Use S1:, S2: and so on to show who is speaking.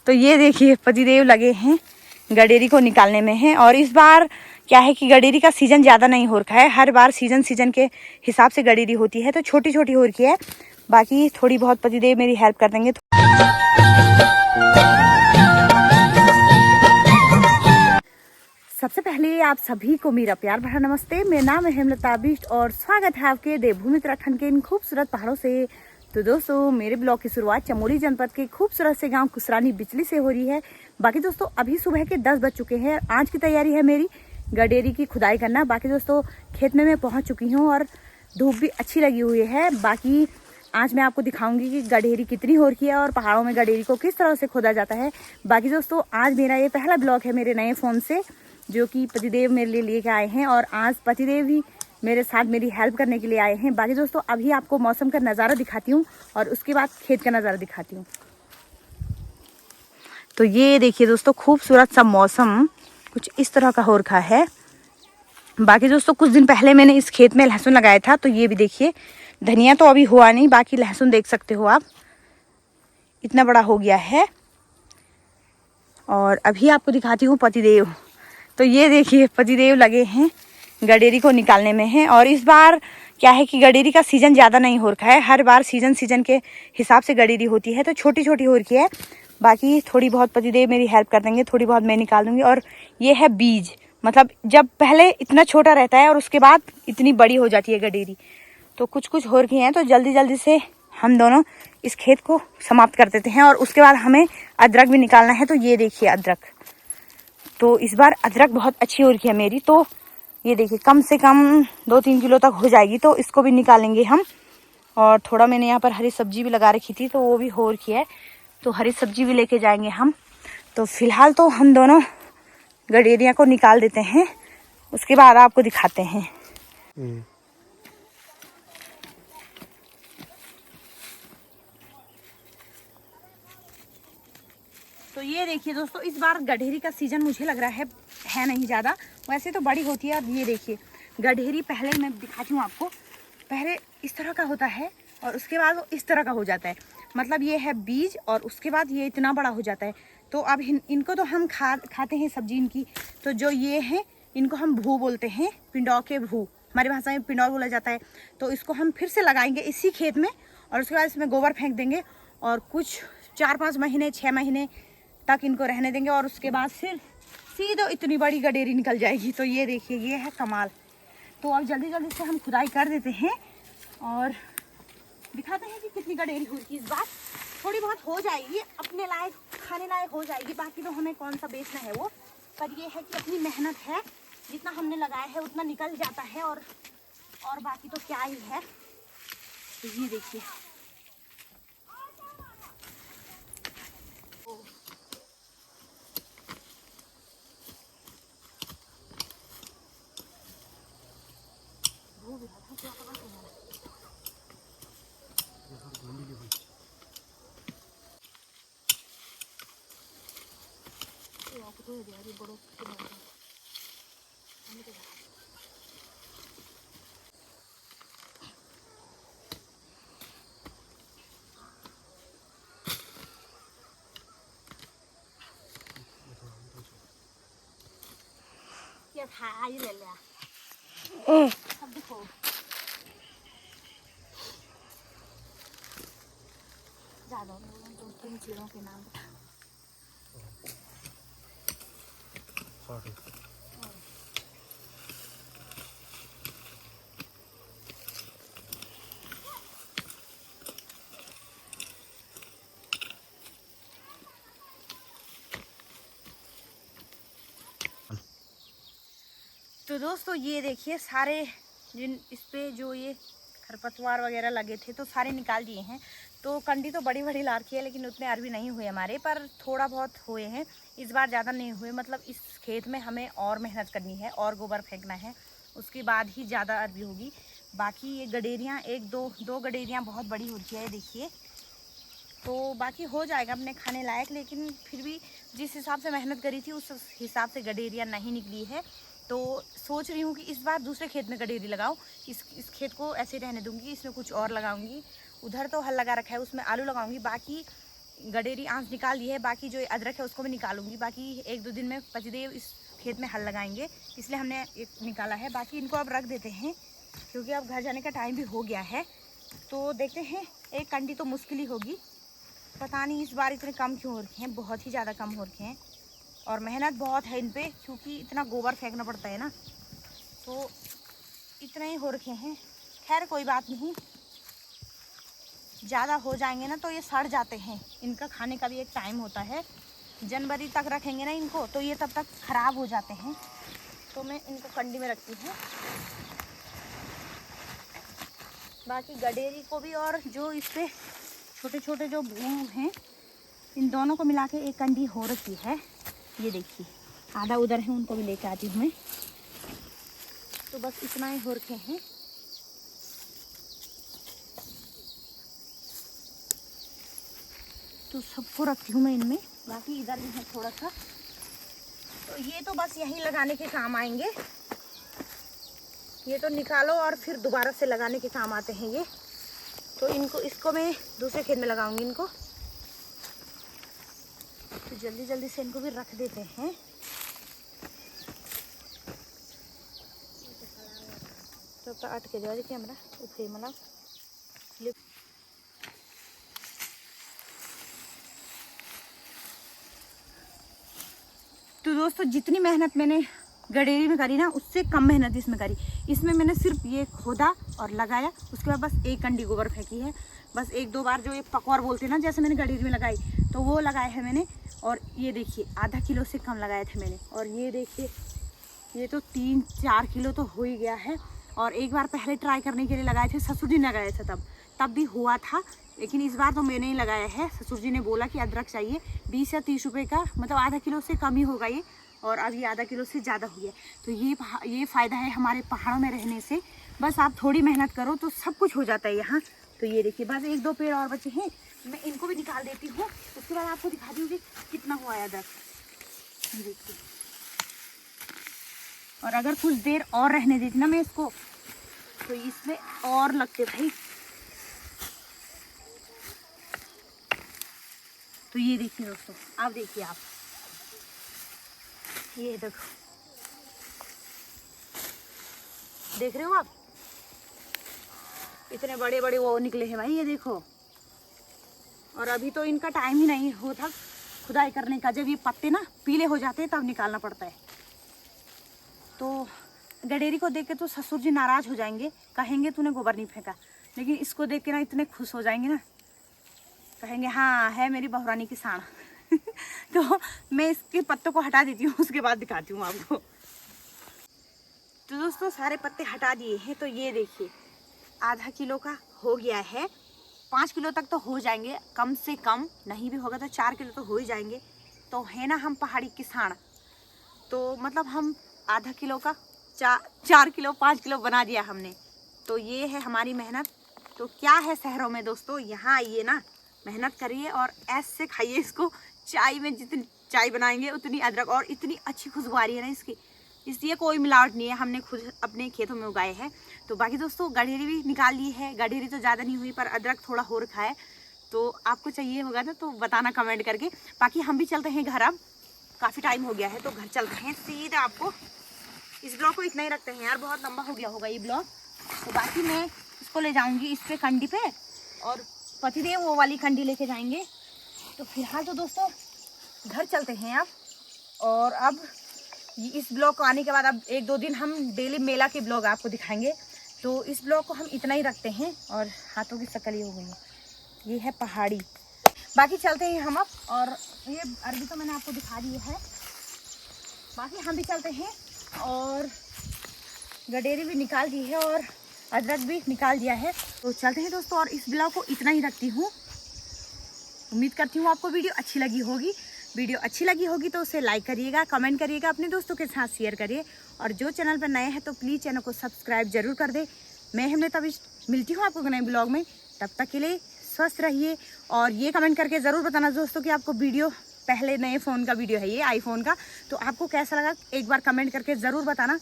S1: तो ये देखिए पतिदेव लगे हैं गडेरी को निकालने में हैं। और इस बार क्या है कि गडेरी का सीजन ज़्यादा नहीं हो रखा है। हर बार सीजन के हिसाब से गडेरी होती है, तो छोटी छोटी हो रखी है। बाकी थोड़ी बहुत पतिदेव मेरी हेल्प कर देंगे। सबसे पहले आप सभी को मेरा प्यार भरा नमस्ते। मेरा नाम है हेमलता बिष्ट और स्वागत है आपके देवभूमि उत्तराखंड के इन खूबसूरत पहाड़ों से। तो दोस्तों, मेरे ब्लॉग की शुरुआत चमोली जनपद के खूबसूरत से गांव कुसरानी बिचली से हो रही है। बाकी दोस्तों, अभी सुबह के 10 बज चुके हैं। आज की तैयारी है मेरी गडेरी की खुदाई करना। बाकी दोस्तों, खेत में मैं पहुंच चुकी हूं और धूप भी अच्छी लगी हुई है। बाकी आज मैं आपको दिखाऊंगी कि गडेरी कितनी हो रही है और पहाड़ों में गडेरी को किस तरह से खोदा जाता है। बाकी दोस्तों, आज मेरा ये पहला ब्लॉग है मेरे नए फ़ोन से, जो कि पतिदेव मेरे लिए लेके आए हैं। और आज पतिदेव भी मेरे साथ मेरी हेल्प करने के लिए आए हैं। बाकी दोस्तों, अभी आपको मौसम का नज़ारा दिखाती हूँ और उसके बाद खेत का नज़ारा दिखाती हूँ। तो ये देखिए दोस्तों, खूबसूरत सा मौसम कुछ इस तरह का हो रखा है। बाकी दोस्तों, कुछ दिन पहले मैंने इस खेत में लहसुन लगाया था, तो ये भी देखिए। धनिया तो अभी हुआ नहीं, बाकी लहसुन देख सकते हो आप, इतना बड़ा हो गया है। और अभी आपको दिखाती हूँ पतिदेव। तो ये देखिए पतिदेव लगे हैं गडेरी को निकालने में हैं। और इस बार क्या है कि गडेरी का सीजन ज़्यादा नहीं हो रखा है। हर बार सीजन के हिसाब से गडेरी होती है, तो छोटी छोटी हो रखी है। बाकी थोड़ी बहुत पतिदेव मेरी हेल्प कर देंगे, थोड़ी बहुत मैं निकाल दूंगी। और ये है बीज, मतलब जब पहले इतना छोटा रहता है और उसके बाद इतनी बड़ी हो जाती है गडेरी। तो कुछ कुछ हो रखी हैं, तो जल्दी जल्दी से हम दोनों इस खेत को समाप्त कर देते हैं। और उसके बाद हमें अदरक भी निकालना है। तो ये देखिए अदरक, तो इस बार अदरक बहुत अच्छी हो रही है मेरी। तो ये देखिए कम से कम 2-3 किलो तक हो जाएगी, तो इसको भी निकालेंगे हम। और थोड़ा मैंने यहाँ पर हरी सब्जी भी लगा रखी थी, तो वो भी हो रखी है, तो हरी सब्जी भी लेके जाएंगे हम। तो फिलहाल तो हम दोनों गडेरिया को निकाल देते हैं, उसके बाद आपको दिखाते हैं। तो ये देखिए दोस्तों, इस बार गडेरी का सीजन मुझे लग रहा है नहीं ज़्यादा। वैसे तो बड़ी होती है। और ये देखिए गडेरी, पहले मैं दिखाती हूँ आपको। पहले इस तरह का होता है और उसके बाद वो इस तरह का हो जाता है। मतलब ये है बीज और उसके बाद ये इतना बड़ा हो जाता है। तो अब इनको तो हम खाते हैं सब्जी इनकी। तो जो ये है, इनको हम भू बोलते हैं, पिंडौ के भू, हमारी भाषा में पिंडौर बोला जाता है। तो इसको हम फिर से लगाएंगे इसी खेत में और उसके बाद इसमें गोबर फेंक देंगे और कुछ 4-5 महीने 6 महीने तक इनको रहने देंगे। और उसके बाद फिर सीधे इतनी बड़ी गडेरी निकल जाएगी। तो ये देखिए, ये है कमाल। तो अब जल्दी जल्दी से हम खुदाई कर देते हैं और दिखाते हैं कि कितनी गडेरी हुई। इस बार थोड़ी बहुत हो जाएगी, अपने लायक खाने लायक हो जाएगी। बाकी तो हमें कौन सा बेचना है वो, पर ये है कि अपनी मेहनत है, जितना हमने लगाया है उतना निकल जाता है। और बाकी तो क्या ही है। तो ये देखिए, ये था ये ले लिया। अब देखो, ज़्यादा 2-3 चीज़ों के नाम बता। तो दोस्तों, ये देखिए सारे जिन इस पे जो ये खरपतवार वगैरह लगे थे, तो सारे निकाल दिए हैं। तो कंडी तो बड़ी बड़ी ला रखी है, लेकिन उतने अरबी नहीं हुए हमारे, पर थोड़ा बहुत हुए हैं। इस बार ज़्यादा नहीं हुए। मतलब इस खेत में हमें और मेहनत करनी है और गोबर फेंकना है, उसके बाद ही ज़्यादा अरबी होगी। बाकी ये गडेरियाँ, दो गडेरियाँ बहुत बड़ी हो रही है देखिए। तो बाकी हो जाएगा अपने खाने लायक, लेकिन फिर भी जिस हिसाब से मेहनत करी थी उस हिसाब से गडेरिया नहीं निकली है। तो सोच रही हूँ कि इस बार दूसरे खेत में गडेरी लगाऊँ। इस खेत को ऐसे रहने दूँगी, इसमें कुछ और लगाऊँगी। उधर तो हल लगा रखा है, उसमें आलू लगाऊँगी। बाकी गडेरी आंच निकाल दी है, बाकी जो अदरक है उसको भी निकालूंगी। बाकी 1-2 दिन में पतिदेव इस खेत में हल लगाएंगे, इसलिए हमने एक निकाला है। बाकी इनको अब रख देते हैं क्योंकि अब घर जाने का टाइम भी हो गया है। तो देखते हैं, एक कंडी तो मुश्किल ही होगी। पता नहीं इस बार इतने कम क्यों हो रखे हैं, बहुत ही ज़्यादा कम हो रखे हैं। और मेहनत बहुत है इन पर क्योंकि इतना गोबर फेंकना पड़ता है ना, तो इतने ही हो रखे हैं। खैर कोई बात नहीं, ज़्यादा हो जाएंगे ना तो ये सड़ जाते हैं। इनका खाने का भी एक टाइम होता है, जनवरी तक रखेंगे ना इनको तो ये तब तक ख़राब हो जाते हैं। तो मैं इनको कंडी में रखती हूँ। बाकी गडेरी को भी और जो इस पर छोटे छोटे जो भूम हैं, इन दोनों को मिला के एक कंडी हो रखी है। ये देखिए आधा उधर है, उनको भी लेके आती हूँ मैं। तो बस इतना ही हो रखे हैं। तो सबको रखती हूँ मैं इनमें। बाकी इधर भी है थोड़ा सा, तो ये तो बस यहीं लगाने के काम आएंगे। ये तो निकालो और फिर दोबारा से लगाने के काम आते हैं ये। तो इसको मैं दूसरे खेत में लगाऊंगी इनको। तो जल्दी जल्दी से इनको भी रख देते हैं। तो अटके जाए कैमरा उठे मतलब। तो दोस्तों जितनी मेहनत मैंने गडेरी में करी ना, उससे कम मेहनत इसमें करी। इसमें मैंने सिर्फ ये खोदा और लगाया, उसके बाद बस एक कंडी गोबर फेंकी है। बस 1-2 बार जो ये पकवार बोलते हैं ना, जैसे मैंने गडेरी में लगाई तो वो लगाया है मैंने। और ये देखिए आधा किलो से कम लगाए थे मैंने। और ये देखिए ये तो 3-4 किलो तो हो ही गया है। और एक बार पहले ट्राई करने के लिए लगाए थे, ससुर जी ने लगाए थे, तब भी हुआ था। लेकिन इस बार तो मैंने ही लगाया है। ससुर जी ने बोला कि अदरक चाहिए 20 या 30 रुपये का, मतलब आधा किलो से कम ही होगा ये। और अब ये आधा किलो से ज़्यादा हो गया। तो ये फ़ायदा है हमारे पहाड़ों में रहने से। बस आप थोड़ी मेहनत करो तो सब कुछ हो जाता है यहाँ। तो ये देखिए बस 1-2 पेड़ और बचे हैं, मैं इनको भी निकाल देती हूँ। उसके बाद आपको दिखा दूँगी कितना हुआ है अदरक। देखिए, और अगर कुछ देर और रहने देती ना मैं इसको, तो इसमें और लगते भाई। तो ये देखिए दोस्तों, आप देखिए, आप ये देखो, देख रहे हो आप, इतने बड़े बड़े वो निकले हैं भाई, ये देखो। और अभी तो इनका टाइम ही नहीं होता खुदाई करने का। जब ये पत्ते ना पीले हो जाते हैं तब निकालना पड़ता है। तो गडेरी को देख के तो ससुर जी नाराज हो जाएंगे, कहेंगे तूने गोबर नहीं फेंका। लेकिन इसको देख के ना इतने खुश हो जाएंगे ना, कहेंगे हाँ है मेरी बहुरानी की साण। तो मैं इसके पत्तों को हटा देती हूँ, उसके बाद दिखाती हूँ आपको। तो दोस्तों सारे पत्ते हटा दिए हैं। तो ये देखिए आधा किलो का हो गया है। 5 किलो तक तो हो जाएंगे, कम से कम नहीं भी होगा तो 4 किलो तो हो ही जाएंगे। तो है ना हम पहाड़ी किसान, तो मतलब हम आधा किलो का 4 किलो 5 किलो बना दिया हमने। तो ये है हमारी मेहनत। तो क्या है शहरों में दोस्तों, यहाँ आइए ना, मेहनत करिए और ऐसे खाइए इसको। चाय में जितनी चाय बनाएंगे उतनी अदरक, और इतनी अच्छी खुशबू आ रही है ना इसकी, इसलिए कोई मिलावट नहीं है, हमने खुद अपने खेतों में उगाए हैं। तो बाकी दोस्तों गडेरी भी निकाल ली है। गडेरी तो ज़्यादा नहीं हुई पर अदरक थोड़ा हो रखा है। तो आपको चाहिए होगा ना तो बताना कमेंट करके। बाकी हम भी चलते हैं घर, अब काफ़ी टाइम हो गया है तो घर चलते हैं सीधा। आपको इस ब्लॉग को इतना ही रखते हैं यार, बहुत लंबा हो गया होगा ये ब्लॉग। तो बाकी मैं इसको ले जाऊँगी इस पे कंडी पे, और पतिदेव वो वाली कंडी लेके जाएंगे। तो फिलहाल तो दोस्तों घर चलते हैं अब। और अब इस ब्लॉग को आने के बाद अब 1-2 दिन हम डेली मेला के ब्लॉग आपको दिखाएंगे। तो इस ब्लॉग को हम इतना ही रखते हैं। और हाथों की शक्ल ये हो गई है, ये है पहाड़ी। बाकी चलते हैं हम अब। और ये अरबी तो मैंने आपको दिखा दी है, बाकी हम भी चलते हैं। और गडेरी भी निकाल दी है और अदरक भी निकाल दिया है। तो चलते हैं दोस्तों, और इस ब्लॉग को इतना ही रखती हूँ। उम्मीद करती हूँ आपको वीडियो अच्छी लगी होगी। वीडियो अच्छी लगी होगी तो उसे लाइक करिएगा, कमेंट करिएगा, अपने दोस्तों के साथ शेयर करिए। और जो चैनल पर नए हैं तो प्लीज़ चैनल को सब्सक्राइब जरूर कर दे। मैं हमने तभी मिलती हूँ आपको नए ब्लॉग में, तब तक के लिए स्वस्थ रहिए। और ये कमेंट करके ज़रूर बताना दोस्तों कि आपको वीडियो, पहले नए फ़ोन का वीडियो है ये, आईफोन का, तो आपको कैसा लगा एक बार कमेंट करके ज़रूर बताना।